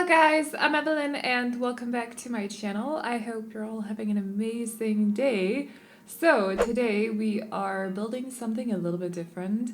guys, I'm Aveline and welcome back to my channel. I hope you're all having an amazing day. So today we are building something a little bit different.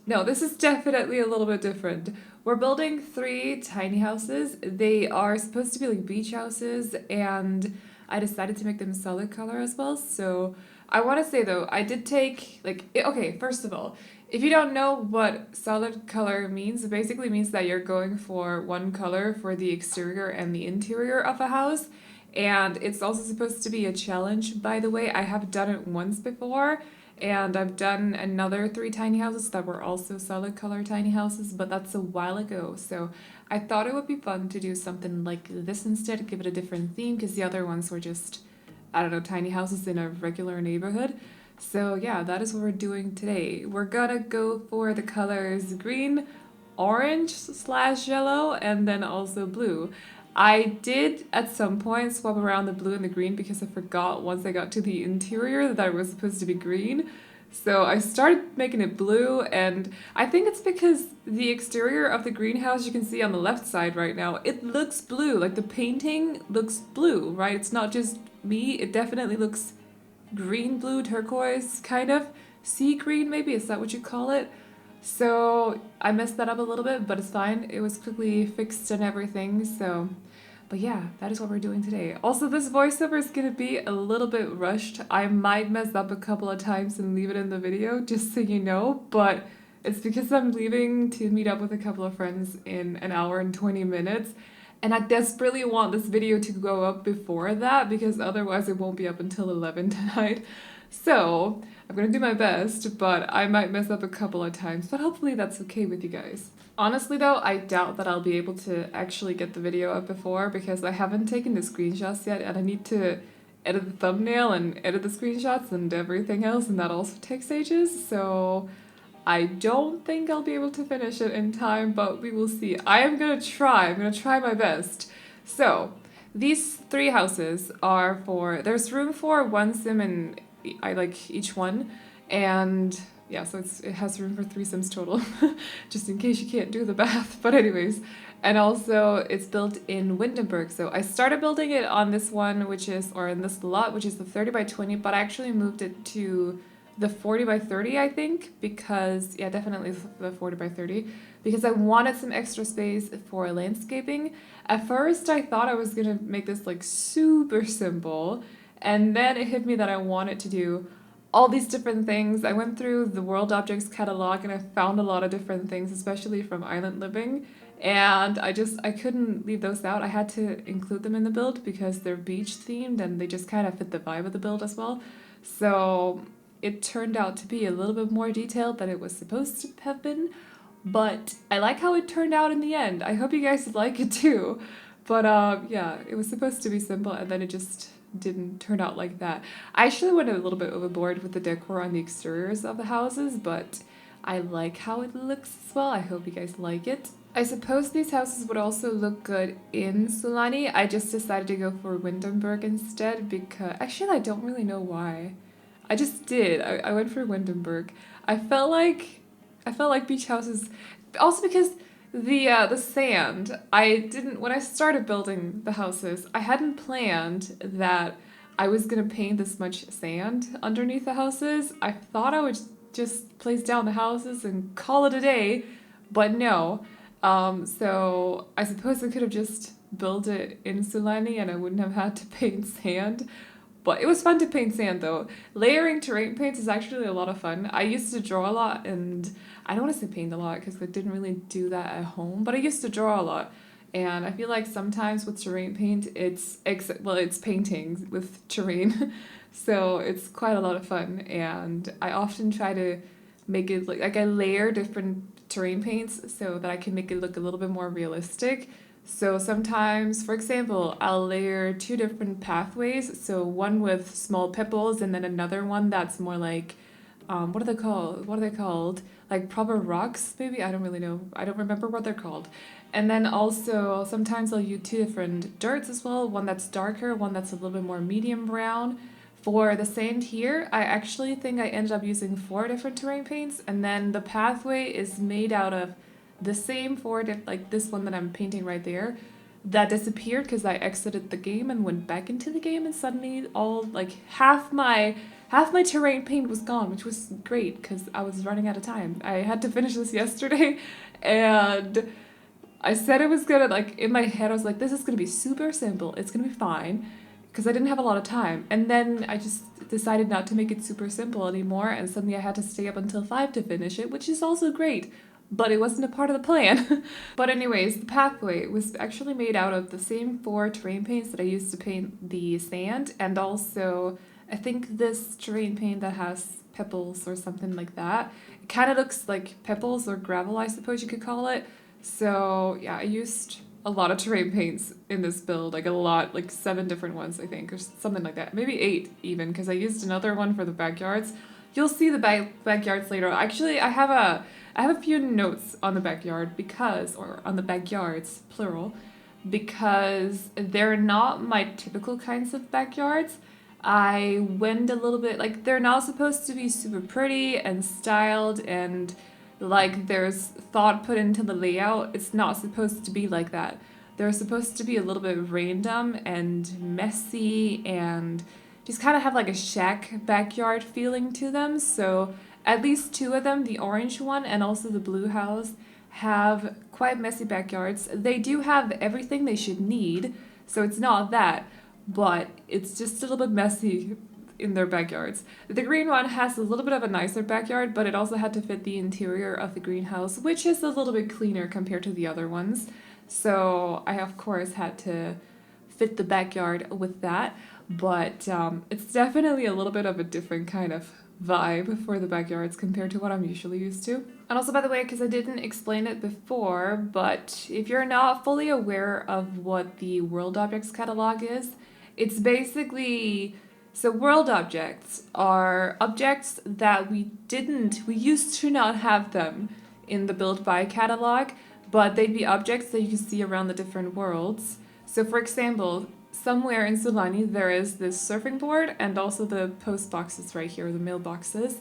No, this is definitely a little bit different. We're building 3 tiny houses. They are supposed to be like beach houses and I decided to make them solid color as well. So I want to say though, I did take okay, first of all, if you don't know what solid color means, it basically means that you're going for one color for the exterior and the interior of a house. And it's also supposed to be a challenge, by the way. I have done it once before, and I've done another 3 tiny houses that were also solid color tiny houses, but that's a while ago. So I thought it would be fun to do something like this instead, give it a different theme, because the other ones were just, I don't know, tiny houses in a regular neighborhood. So yeah, that is what we're doing today. We're gonna go for the colors green, orange / yellow, and then also blue. I did at some point swap around the blue and the green because I forgot once I got to the interior that it was supposed to be green. So I started making it blue, and I think it's because the exterior of the greenhouse you can see on the left side right now, it looks blue. Like the painting looks blue, right? It's not just me, it definitely looks green, blue, turquoise, kind of. Sea green, maybe? Is that what you call it? So I messed that up a little bit, but it's fine. It was quickly fixed and everything, so... But yeah, that is what we're doing today. Also, this voiceover is gonna be a little bit rushed. I might mess up a couple of times and leave it in the video, just so you know, but it's because I'm leaving to meet up with a couple of friends in an hour and 20 minutes. And I desperately want this video to go up before that because otherwise it won't be up until 11 tonight. So I'm gonna do my best, but I might mess up a couple of times, but hopefully that's okay with you guys. Honestly though, I doubt that I'll be able to actually get the video up before because I haven't taken the screenshots yet and I need to edit the thumbnail and edit the screenshots and everything else, and that also takes ages, so I don't think I'll be able to finish it in time, but we will see. I'm gonna try my best. So, these 3 houses are for, there's room for 1 sim in I like each one, and yeah, so it has room for 3 sims total, just in case you can't do the math, but anyways. And also, it's built in Windenburg, so I started building it on this one, or in this lot, which is the 30 by 20, but I actually moved it to the 40 by 30, I think, because, yeah, definitely the 40 by 30, because I wanted some extra space for landscaping. At first, I thought I was gonna make this, like, super simple, and then it hit me that I wanted to do all these different things. I went through the World Objects catalog, and I found a lot of different things, especially from Island Living, and I couldn't leave those out. I had to include them in the build because they're beach themed, and they just kind of fit the vibe of the build as well. So it turned out to be a little bit more detailed than it was supposed to have been, but I like how it turned out in the end. I hope you guys like it too. But yeah, it was supposed to be simple and then it just didn't turn out like that. I actually went a little bit overboard with the decor on the exteriors of the houses, but I like how it looks as well. I hope you guys like it. I suppose these houses would also look good in Sulani. I just decided to go for Windenburg instead because, actually I don't really know why. I just did. I went for Windenburg. I felt like beach houses, also because the sand. When I started building the houses, I hadn't planned that I was gonna paint this much sand underneath the houses. I thought I would just place down the houses and call it a day, but no. So I suppose I could have just built it in Sulani and I wouldn't have had to paint sand. But it was fun to paint sand though. Layering terrain paints is actually a lot of fun. I used to draw a lot, and I don't want to say paint a lot because I didn't really do that at home, but I used to draw a lot. And I feel like sometimes with terrain paint, it's painting with terrain. So it's quite a lot of fun, and I often try to make it like I layer different terrain paints so that I can make it look a little bit more realistic. So sometimes, for example, I'll layer 2 different pathways, so one with small pebbles and then another one that's more like, what are they called? Like proper rocks, maybe? I don't really know. I don't remember what they're called. And then also, sometimes I'll use 2 different dirts as well, one that's darker, one that's a little bit more medium brown. For the sand here, I actually think I ended up using 4 different terrain paints, and then the pathway is made out of the same for like this one that I'm painting right there, that disappeared because I exited the game and went back into the game, and suddenly all like half my terrain paint was gone, which was great because I was running out of time. I had to finish this yesterday, and I said it was gonna, like, in my head I was like, this is gonna be super simple, it's gonna be fine, because I didn't have a lot of time. And then I just decided not to make it super simple anymore, and suddenly I had to stay up until 5 to finish it, which is also great, but it wasn't a part of the plan. But anyways, the pathway was actually made out of the same 4 terrain paints that I used to paint the sand, and also I think this terrain paint that has pebbles or something like that. It kind of looks like pebbles or gravel, I suppose you could call it. So yeah, I used a lot of terrain paints in this build, like a lot, like 7 different ones, I think, or something like that. Maybe 8 even, because I used another one for the backyards. You'll see the backyards later. Actually, I have a few notes on the backyard because, or on the backyards, plural, because they're not my typical kinds of backyards. I went a little bit, like, they're not supposed to be super pretty and styled and like there's thought put into the layout. It's not supposed to be like that. They're supposed to be a little bit random and messy and just kind of have like a shack backyard feeling to them. So at least 2 of them, the orange one and also the blue house, have quite messy backyards. They do have everything they should need, so it's not that, but it's just a little bit messy in their backyards. The green one has a little bit of a nicer backyard, but it also had to fit the interior of the greenhouse, which is a little bit cleaner compared to the other ones. So I, of course, had to fit the backyard with that, but it's definitely a little bit of a different kind of vibe for the backyards compared to what I'm usually used to. And also, by the way, because I didn't explain it before, but if you're not fully aware of what the World Objects catalog is, it's basically, so world objects are objects that we used to not have them in the Build By catalog, but they'd be objects that you can see around the different worlds. So for example, somewhere in Solani there is this surfing board and also the post boxes right here, the mailboxes,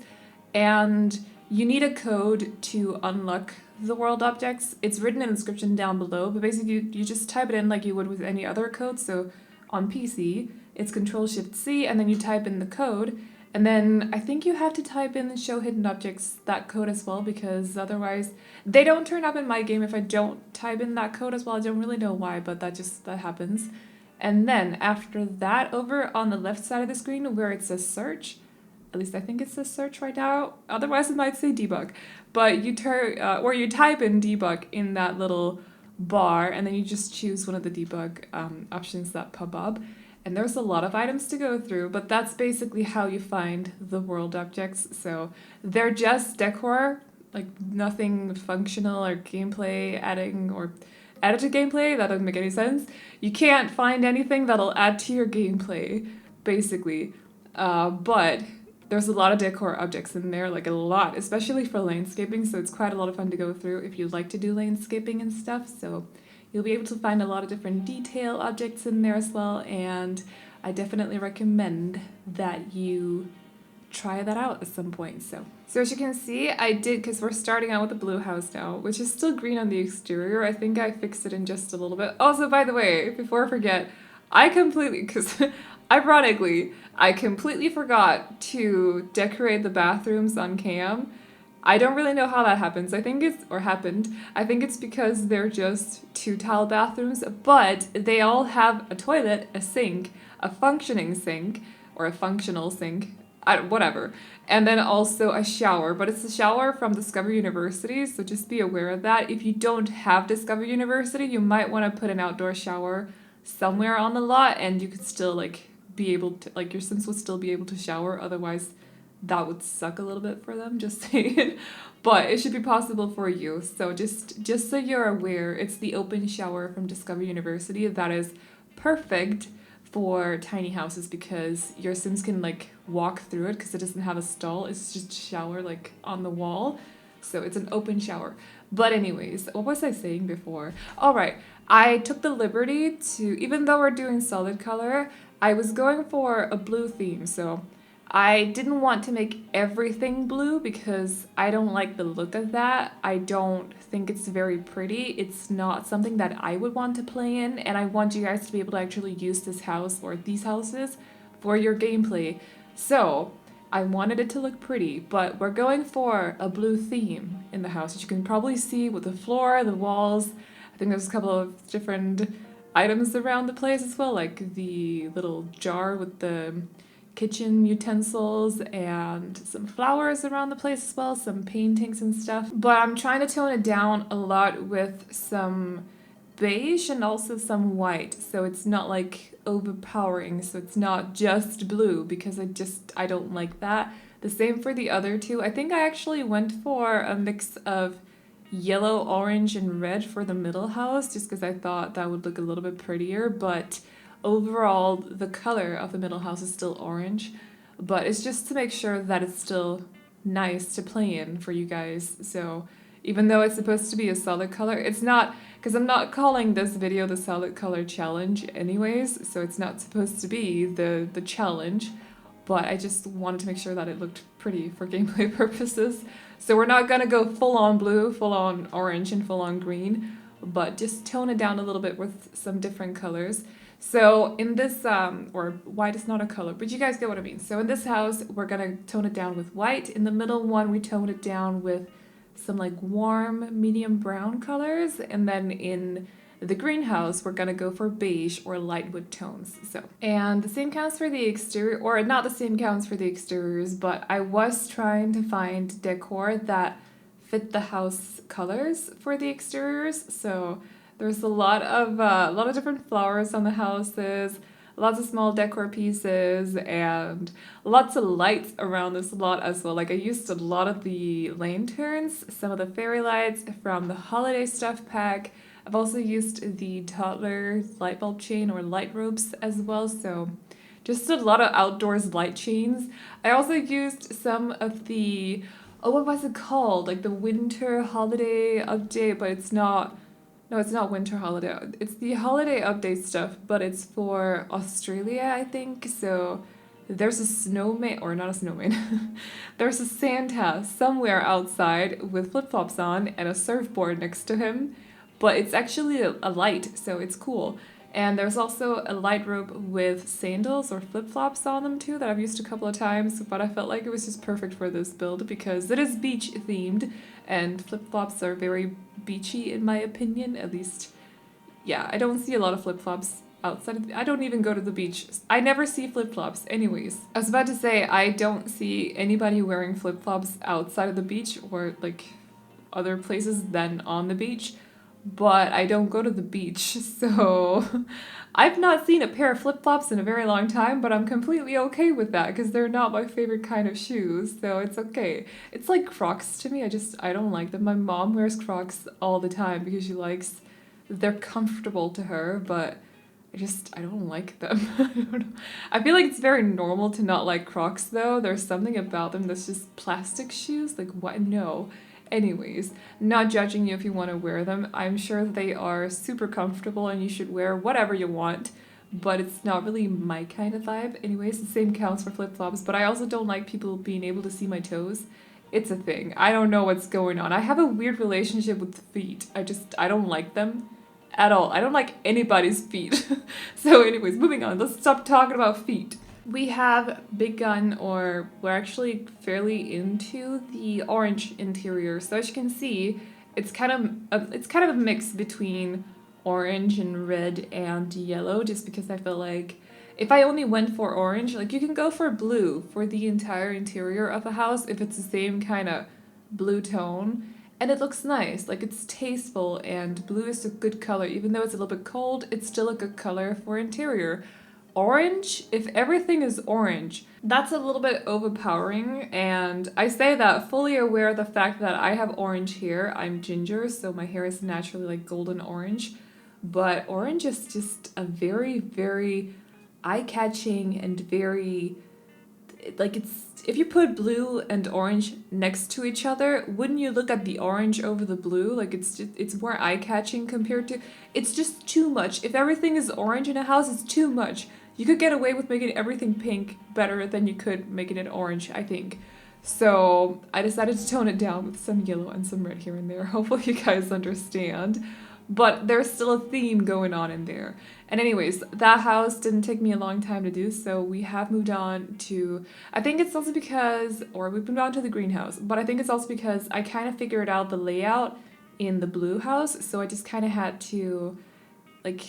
and you need a code to unlock the world objects. It's written in the description down below, but basically you just type it in like you would with any other code. So on PC, it's Ctrl-Shift-C, and then you type in the code, and then I think you have to type in the show hidden objects, that code as well, because otherwise they don't turn up in my game if I don't type in that code as well. I don't really know why, but that happens. And then after that, over on the left side of the screen where it says search, at least I think it says search right now, otherwise it might say debug, but you type in debug in that little bar, and then you just choose one of the debug options that pop up. And there's a lot of items to go through, but that's basically how you find the world objects. So they're just decor, like nothing functional or gameplay adding or added to gameplay. That doesn't make any sense. You can't find anything that'll add to your gameplay, basically. But there's a lot of decor objects in there, like a lot, especially for landscaping, so it's quite a lot of fun to go through if you like to do landscaping and stuff. So you'll be able to find a lot of different detail objects in there as well, and I definitely recommend that you try that out at some point. So as you can see, I did, because we're starting out with the blue house now, which is still green on the exterior. I think I fixed it in just a little bit. Also, by the way, before I forget, I completely, because ironically, I completely forgot to decorate the bathrooms on cam. I don't really know how that happens. I think it's because they're just 2 tile bathrooms, but they all have a toilet, a sink, a functioning sink, or a functional sink, whatever, and then also a shower, but it's a shower from Discover University, so just be aware of that. If you don't have Discover University, you might want to put an outdoor shower somewhere on the lot, and you could still like be able to, like, your Sims would still be able to shower. Otherwise that would suck a little bit for them, just saying. But it should be possible for you. So just so you're aware, it's the open shower from Discover University that is perfect for tiny houses, because your Sims can like walk through it because it doesn't have a stall. It's just shower like on the wall. So it's an open shower. But anyways, what was I saying before? All right, I took the liberty to, even though we're doing solid color, I was going for a blue theme. So I didn't want to make everything blue because I don't like the look of that. I don't think it's very pretty. It's not something that I would want to play in, and I want you guys to be able to actually use this house or these houses for your gameplay. So I wanted it to look pretty, but we're going for a blue theme in the house, as you can probably see with the floor, the walls. I think there's a couple of different items around the place as well, like the little jar with the kitchen utensils and some flowers around the place as well, some paintings and stuff. But I'm trying to tone it down a lot with some beige and also some white, so it's not like overpowering, so it's not just blue, because I don't like that. The same for the other two. I think I actually went for a mix of yellow, orange, and red for the middle house, just because I thought that would look a little bit prettier, but overall the color of the middle house is still orange, but it's just to make sure that it's still nice to play in for you guys. So even though it's supposed to be a solid color, it's not, because I'm not calling this video the solid color challenge anyways, so it's not supposed to be the challenge, but I just wanted to make sure that it looked pretty for gameplay purposes. So we're not gonna go full on blue, full on orange, and full on green, but just tone it down a little bit with some different colors. So in this, or white is not a color, but you guys get what I mean. So in this house, we're gonna tone it down with white. In the middle one, we tone it down with some like warm, medium brown colors. And then in the greenhouse, we're gonna go for beige or light wood tones. So, and the same counts for the exterior, or not the same counts for the exteriors, but I was trying to find decor that fit the house colors for the exteriors. So there's a lot of different flowers on the houses, lots of small decor pieces, and lots of lights around this lot as well. Like I used a lot of the lanterns, some of the fairy lights from the holiday stuff pack. I've also used the toddler light bulb chain or light ropes as well, so just a lot of outdoors light chains. I also used some of the, oh, what was it called? Like the winter holiday update, but it's not, no, it's not winter holiday. It's the holiday update stuff, but it's for Australia, I think. So there's a snowman, or not a snowman, there's a Santa somewhere outside with flip-flops on and a surfboard next to him, but it's actually a light, so it's cool. And there's also a light rope with sandals or flip-flops on them too that I've used a couple of times, but I felt like it was just perfect for this build because it is beach themed and flip-flops are very beachy in my opinion, at least. Yeah, I don't see a lot of flip-flops outside of I don't even go to the beach. I never see flip-flops anyways. I was about to say I don't see anybody wearing flip-flops outside of the beach or like other places than on the beach. But I don't go to the beach, so I've not seen a pair of flip-flops in a very long time, but I'm completely okay with that because they're not my favorite kind of shoes, so it's okay. It's like Crocs to me, I don't like them. My mom wears Crocs all the time because she likes, they're comfortable to her, but I don't like them. I don't know. I feel like it's very normal to not like Crocs though. There's something about them that's just plastic shoes, like what? No. Anyways, not judging you if you want to wear them. I'm sure they are super comfortable and you should wear whatever you want, but it's not really my kind of vibe. Anyways, the same counts for flip-flops, but I also don't like people being able to see my toes. It's a thing. I don't know what's going on. I have a weird relationship with feet. I don't like them at all. I don't like anybody's feet. So anyways, moving on. Let's stop talking about feet. We have Big Gun, or we're actually fairly into the orange interior. So as you can see, it's kind of a mix between orange and red and yellow, just because I feel like if I only went for orange, like you can go for blue for the entire interior of a house if it's the same kind of blue tone. And it looks nice, like it's tasteful, and blue is a good color. Even though it's a little bit cold, it's still a good color for interior. Orange, if everything is orange, that's a little bit overpowering, and I say that fully aware of the fact that I have orange hair. I'm ginger, so my hair is naturally like golden orange, but orange is just a very, very eye-catching and very, like it's, if you put blue and orange next to each other, wouldn't you look at the orange over the blue? Like it's more eye-catching compared to, it's just too much. If everything is orange in a house, it's too much. you could get away with making everything pink better than you could making it orange, I think. So I decided to tone it down with some yellow and some red here and there. Hopefully you guys understand. But there's still a theme going on in there. And anyways, that house didn't take me a long time to do, so we have moved on to, I think it's also because, or we've moved on to the greenhouse, but I think it's also because I kind of figured out the layout in the blue house, so I just kind of had to like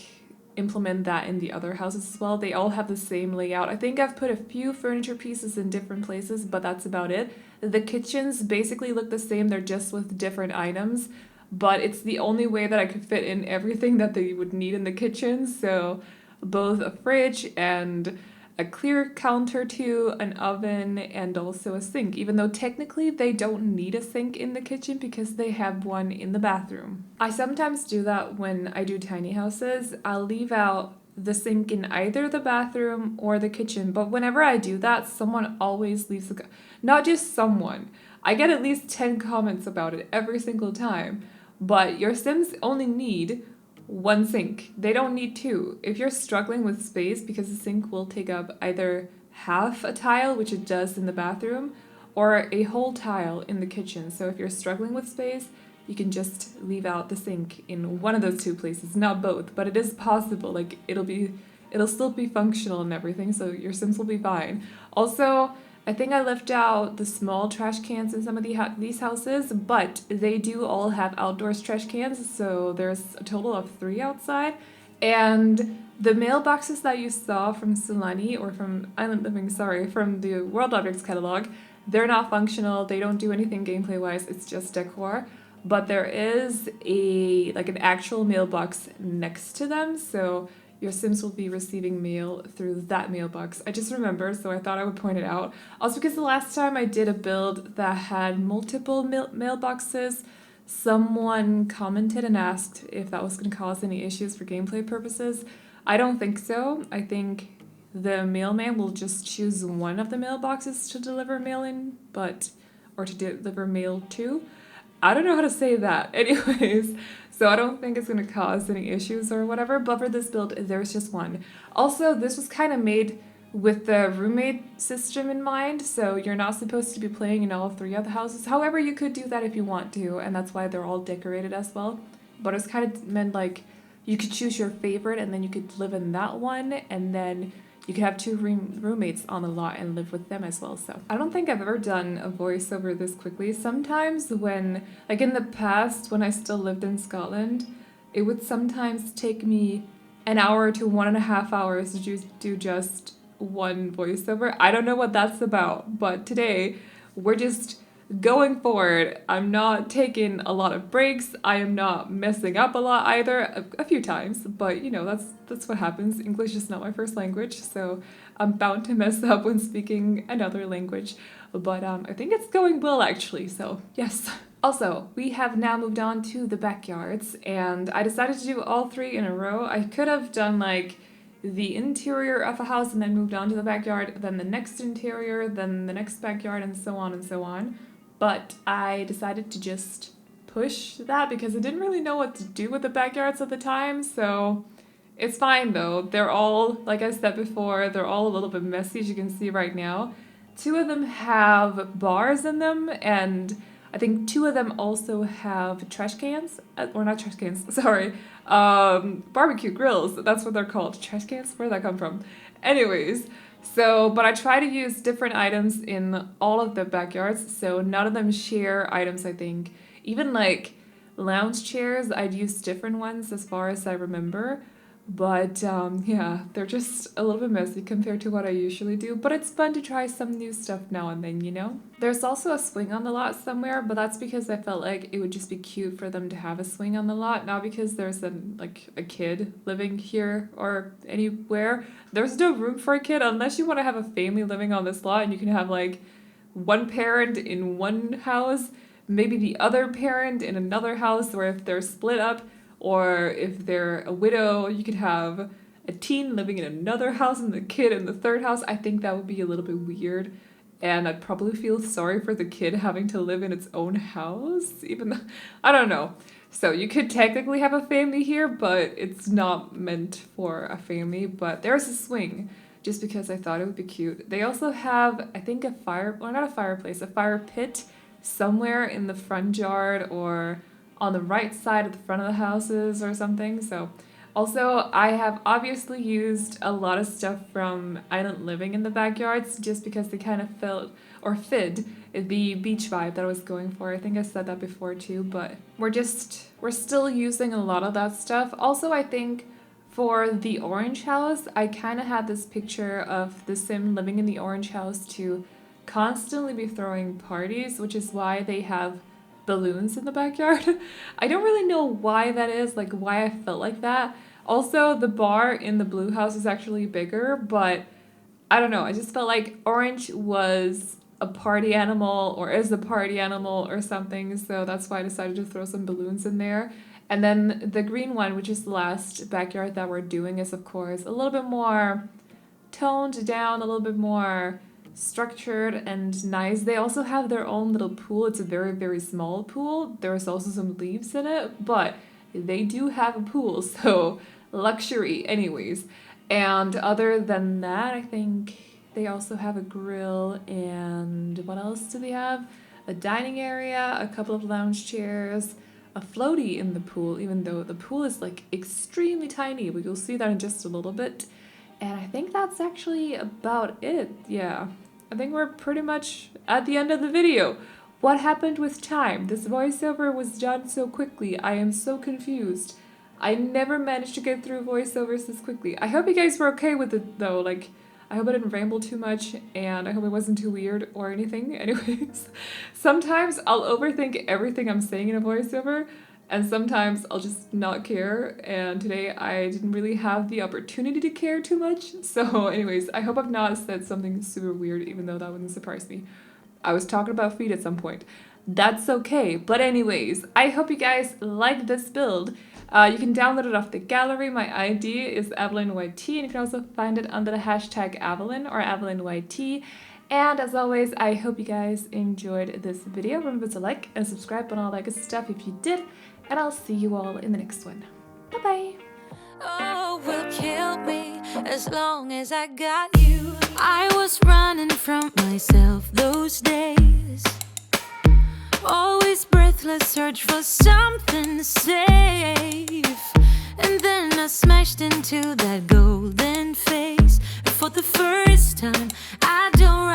implement that in the other houses as well. They all have the same layout. I think I've put a few furniture pieces in different places, but that's about it. The kitchens basically look the same, they're just with different items, but it's the only way that I could fit in everything that they would need in the kitchen. So both a fridge and a clear counter to an oven and also a sink, even though technically they don't need a sink in the kitchen because they have one in the bathroom. I sometimes do that when I do tiny houses. I'll leave out the sink in either the bathroom or the kitchen, but whenever I do that, someone always leaves not just someone. I get at least 10 comments about it every single time. But your Sims only need one sink. They don't need two. If you're struggling with space, because the sink will take up either half a tile, which it does in the bathroom, or a whole tile in the kitchen. So if you're struggling with space, you can just leave out the sink in one of those two places, not both, but it is possible. Like it'll still be functional and everything, so your Sims will be fine. Also, I think I left out the small trash cans in some of these houses, but they do all have outdoors trash cans, so there's a total of 3 outside. And the mailboxes that you saw from Solani, or from Island Living, sorry, from the World Objects catalog, they're not functional, they don't do anything gameplay-wise, it's just decor. But there is an actual mailbox next to them, so your Sims will be receiving mail through that mailbox. I just remembered, so I thought I would point it out. Also because the last time I did a build that had multiple mailboxes, someone commented and asked if that was going to cause any issues for gameplay purposes. I don't think so. I think the mailman will just choose one of the mailboxes to deliver mail in, or to deliver mail to. I don't know how to say that. Anyways, so I don't think it's going to cause any issues or whatever, but for this build, there's just one. Also, this was kind of made with the roommate system in mind, so you're not supposed to be playing in all 3 of the houses. However, you could do that if you want to, and that's why they're all decorated as well. But it's kind of meant like you could choose your favorite, and then you could live in that one, and then you could have 2 roommates on the lot and live with them as well. So I don't think I've ever done a voiceover this quickly. Sometimes when, like in the past, when I still lived in Scotland, it would sometimes take me an hour to 1.5 hours to do just one voiceover. I don't know what that's about, but today we're just going forward. I'm not taking a lot of breaks. I am not messing up a lot either, a few times, but you know, that's what happens. English is not my first language, so I'm bound to mess up when speaking another language, but I think it's going well actually, so yes. Also, we have now moved on to the backyards, and I decided to do all 3 in a row. I could have done like the interior of a house and then moved on to the backyard, then the next interior, then the next backyard, and so on and so on. But I decided to just push that because I didn't really know what to do with the backyards at the time, so it's fine though. They're all, like I said before, they're all a little bit messy, as you can see right now. 2 of them have bars in them, and I think 2 of them also have trash cans, or not trash cans, sorry, barbecue grills, that's what they're called. Trash cans? Where'd that come from? Anyways, so, but I try to use different items in all of the backyards, so none of them share items, I think. Even like lounge chairs, I'd use different ones as far as I remember. But yeah, they're just a little bit messy compared to what I usually do, but it's fun to try some new stuff now and then, you know? There's also a swing on the lot somewhere, but that's because I felt like it would just be cute for them to have a swing on the lot, not because there's a kid living here or anywhere. There's no room for a kid unless you want to have a family living on this lot and you can have like one parent in one house, maybe the other parent in another house, or if they're split up, or if they're a widow, you could have a teen living in another house and the kid in the third house. I think that would be a little bit weird. And I'd probably feel sorry for the kid having to live in its own house, even though, I don't know. So you could technically have a family here, but it's not meant for a family. But there's a swing, just because I thought it would be cute. They also have, I think, well, not a fireplace, a fire pit somewhere in the front yard or on the right side of the front of the houses or something. So also, I have obviously used a lot of stuff from Island Living in the backyards just because they kind of felt or fit the beach vibe that I was going for. I think I said that before too, but we're still using a lot of that stuff. Also, I think for the orange house, I kind of had this picture of the sim living in the orange house to constantly be throwing parties, which is why they have balloons in the backyard. I don't really know why that is, like why I felt like that. Also, the bar in the blue house is actually bigger, but I don't know. I just felt like orange was a party animal or is a party animal or something, so that's why I decided to throw some balloons in there. And then the green one, which is the last backyard that we're doing, is of course a little bit more toned down, a little bit more structured and nice. They also have their own little pool. It's a very, very small pool. There's also some leaves in it, but they do have a pool, so luxury anyways. And other than that, I think they also have a grill, and what else do they have? A dining area, a couple of lounge chairs, a floaty in the pool, even though the pool is like extremely tiny, but you'll see that in just a little bit. And I think that's actually about it. Yeah, I think we're pretty much at the end of the video. What happened with time? This voiceover was done so quickly. I am so confused. I never managed to get through voiceovers this quickly. I hope you guys were okay with it though. Like, I hope I didn't ramble too much, and I hope it wasn't too weird or anything. Anyways, sometimes I'll overthink everything I'm saying in a voiceover, and sometimes I'll just not care, and today I didn't really have the opportunity to care too much. So anyways, I hope I've not said something super weird, even though that wouldn't surprise me. I was talking about feet at some point. That's okay. But anyways, I hope you guys like this build. You can download it off the gallery. My ID is AvelineYT, and you can also find it under the hashtag Aveline or AvelineYT. And as always, I hope you guys enjoyed this video. Remember to like and subscribe and all that good stuff if you did. And I'll see you all in the next one. Bye-bye. Oh, will kill me as long as I got you. I was running from myself those days. Always breathless, search for something safe. And then I smashed into that golden face. And for the first time, I don't